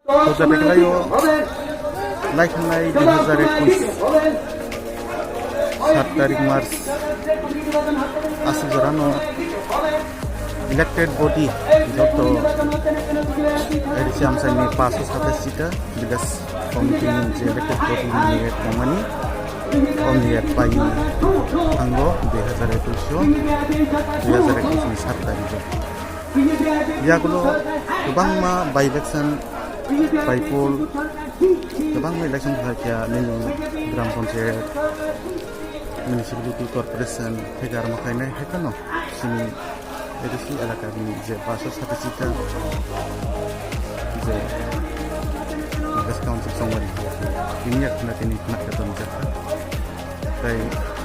Pujapekalayo Laikhanai 2021 7 तारिख मार्च Asujorano elected body joto edisi amsani 527 sita bidas committee ni je elected body ni komani omniat pai anggo 2021 ni 7 तारिख yagulo kubang ma by election by poll kubang ma election hakia nenu gram panchayat municipality corporation hegar makainai hekano sini edisi elaka ni je 527 je gas council songwari ini yakna tini nak katon jaka tai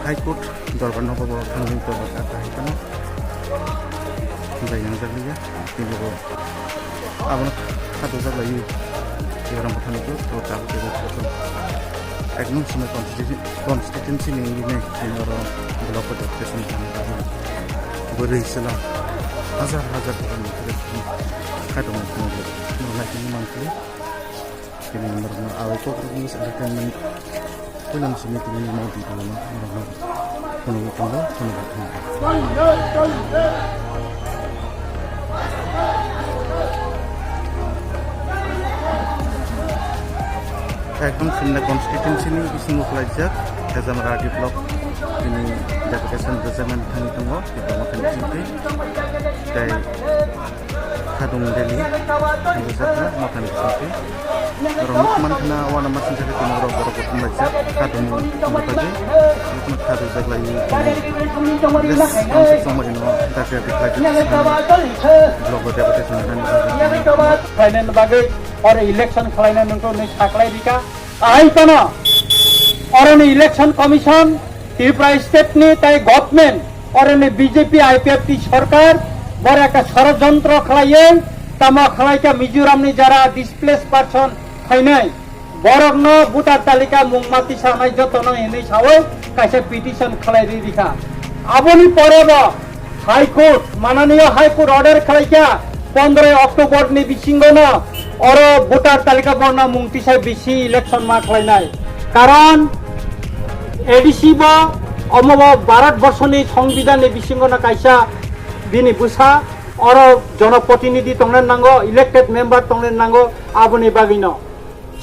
high court dorban hobo thangling to kata hekano yang terlihat ini bo abang satu saja lagi orang bertanya itu total itu eknum semua konstitusi ini orang blok adaptation berisalah hazar orang kadang mulai ini mangkli ini mereka awal itu terus ada kan pulang sini ini mau di dalam orang penuh Ekdom sinna constituency ni ismu pelajak Hazamara develop ini deputation reservement thani tongo kita makan cinti dai kadung deli hazaka makan cinti orang mukman kena wana masin jaga timur orang pelajak kadung berbagai itu kadung jaglai les konsep sama ini kita pelajak blog deputation thani final बागे और election खलाइना नंको नै छाकलाई दिका आइतना और ने election commission Tripura state ने ताई government और ने बीजेपी आईपीएफ की सरकार बड़ा का षड़यंत्र खलाइए तमा खलाइका मिजोराम ने जरा डिस्प्लेस पर्सन खैनाय बरगन भोटार तालिका मुंगमाती सामाय जतन हेनै सावै कासे पिटिशन खलाइ दिका आबोनी परेब हाई कोर्ट माननीय हाई कोर्ट ऑर्डर खलाइका 15 अक्टोबर नि बिसिंगन और भोटार तालिका बर्ना मुंगतिसाय बिसि इलेक्शन मा खलाइनाय कारण एडीसी बा अमब भारत वर्षनि संविधान नि बिसिंगन कायसा बिनि बुसा और जनप्रतिनिधि तंगन नांगो इलेक्टेड मेंबर तंगन नांगो आबनि बागिनो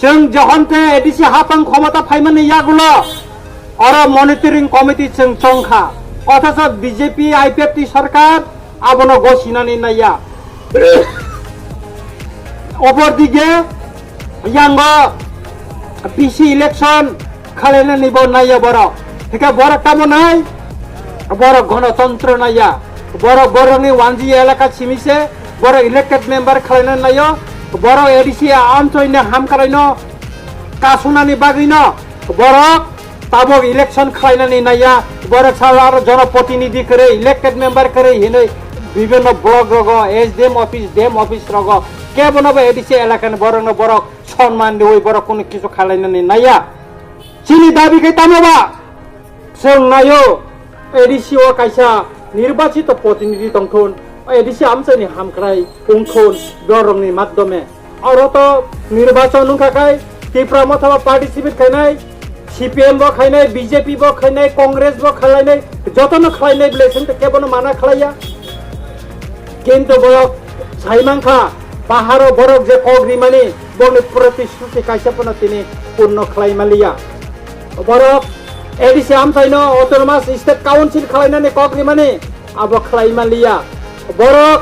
जों जहनते एडीसी हापां क्षमता फाइमानि यागुलो और मनिटरिंग कमिटी जों चंखा अथाच बीजेपी आईपीएफ टी सरकार आबनो गसिनानि नाया ओपर दिगे यांगो पीसी इलेक्शन खालेना निबो नाया बरो हेका बरो कामो नाय बरो गणतंत्र नाया बरो बरोनि वानजी एलाका सिमिसे बरो इलेक्टेड मेंबर खालेना नायो बरो एडीसी आमचोइने हाम कराइनो कासुनानि बागिनो बरो ताबो इलेक्शन खालेनानि नाया बरो सालार जनप्रतिनिधि करे इलेक्टेड मेंबर करे हिनै বিভিন্ন ব্লক রগ এসডিএম অফিস রগ কে বনাবো এডিসি এলাকানে বরং বরক সম্মান দিয়ে বরক কোনো কিছু খালাইনানি নাইয়া চিনি দাবি কে তামাবা जों नायो एडिसि ও কাইসা নির্বাচিত প্রতিনিধি তংথুন এডিসি আমসানি হামক্রাই উংথুন বরংনি মাধ্যমে আর তো নির্বাচন নুখাকাই ত্রিপুরা মথবা পার্টিসিপেট খাইনাই সিপিএম ব খাইনাই বিজেপি ব খাইনাই কংগ্রেস ব খালাইনাই যতন খাইনাই ব্লেসেন তে কেবন মানা খালাইয়া কিন্তু বরক সাইমাংখা পাহাড় বরক যে কগ্রিমানি বংনি প্রতিশ্রুতি কাইসাপনা তিনি পূর্ণ খালাইমালিয়া বরক एडीसी आमसाइनो ऑटोनोमस स्टेट काउंसिल खालायनानै कग्रिमानि आबो खालायमालिया बरक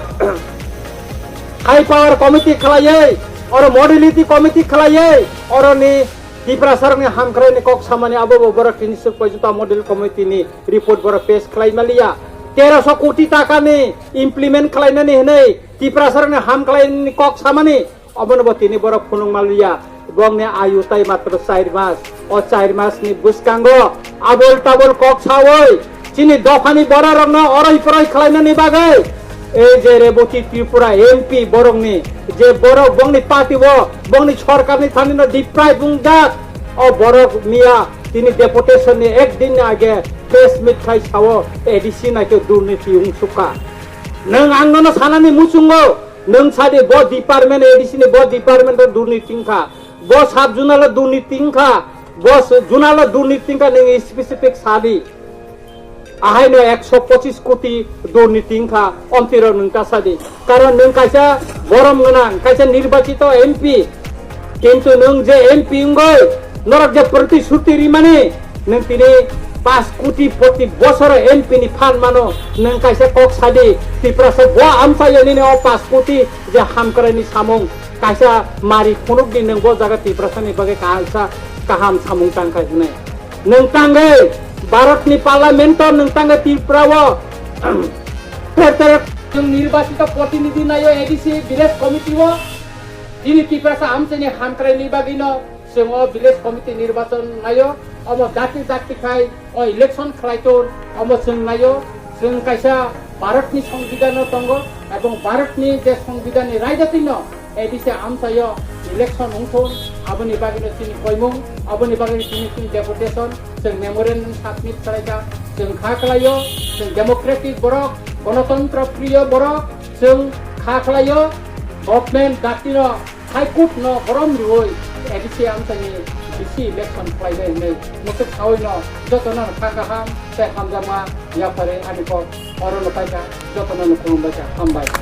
हाई पावर कमिटी खालायै और मॉडलिटी कमिटी खालायै और नि त्रिपुरा सरकारनि हामख्रायनि कक सामानि आबो बरक तिनिसो पयजुता मॉडल कमिटी नि रिपोर्ट बरक पेश खालायमालिया 1300 कोटी टाकानि इमप्लिमेंट खालायनानै हनै त्रिपुरा सरकारनि हामख्रायनि कक सामानि अबनबो तिनि बरक फुनुंमालिया बंने आयु ताई मात्र 4 मास और 4 मास नि बुसकांगो आबोल ताबोल कक सावै चिनि दफानि बरा रंग अराय फराय खालायनानै बागै ए जे रेबती त्रिपुरा एमपी बरंनि जे बरक बंनि पार्टी बंनि सरकारनि थानिनो डिप्राय बुंजाक ओ बरक मिया तिनि डेपुटेशन नि एक दिन आगे प्रेस मीट खाय सावो एडीसी नाके दुर्नीति उंसुका नों आंनो सानानि मुसुंगो nung sadi bo department edisi ni bo department durnitingka bo sab junala durnitingka bo junala durnitingka nung specific sadi ahai no 125 কোটি দুর্নীতিংখা অন্তির নংকা সাদি কারণ নং কাইসা গরম গনাং কাইসা নির্বাচিত এমপি কিন্তু নং যে এমপি ngoi নরক যে প্রতিশ্রুতি রিমানে নং তিনি 5 কোটি প্রতি বছর এমপি নি ফান মানো নং কাইসা কক সাদি ত্রিপুরা ব আমসায়নি নে 5 কোটি যে হামকরানি সামং কাইসা মারি ফুনুক দিন নং ব জায়গা ত্রিপুরা নি বাগে কাইসা কাহাম সামং টাংখাই নে নং টাঙ্গে भारतनि पार्लियामेन्टआव नोंथाङा त्रिपुरायाव जों निर्वाचित प्रतिनिधि नायो एडिसि विलेज कमिटिआव दिनै त्रिपुरा आमसानि हामक्रायनि बागैनो जोङो विलेज कमिटि निर्वाचन नायो अब जाति जातिखाय इलेक्शन खालायतोर अब जों नायो जों कायसा भारतनि संविधान दङ এবং भारतनि जे संविधाननि रायजातिनो एडिसि आमसायो इलेक्शन उंथोन आबनि बागैनो जोंनि कयमुं आबनि बागैनो जोंनि डेपुटेशन जों मेमोरेन्डाम साबमिट खालायगा जों खालायो जों डेमोक्रेटिक बरक गणतन्त्र प्रिय बरक जों खालायो गभर्नमेन्ट जातिनो हाइकोर्ट न गरम रुय एडिसि आमसानि बिसि इलेक्शन खालायनाय नै मुसुक सावैनो जतन खागाहाम से हामजामा याफारे आनिको अरन पाइका जतन खुलुमबाय हामबाय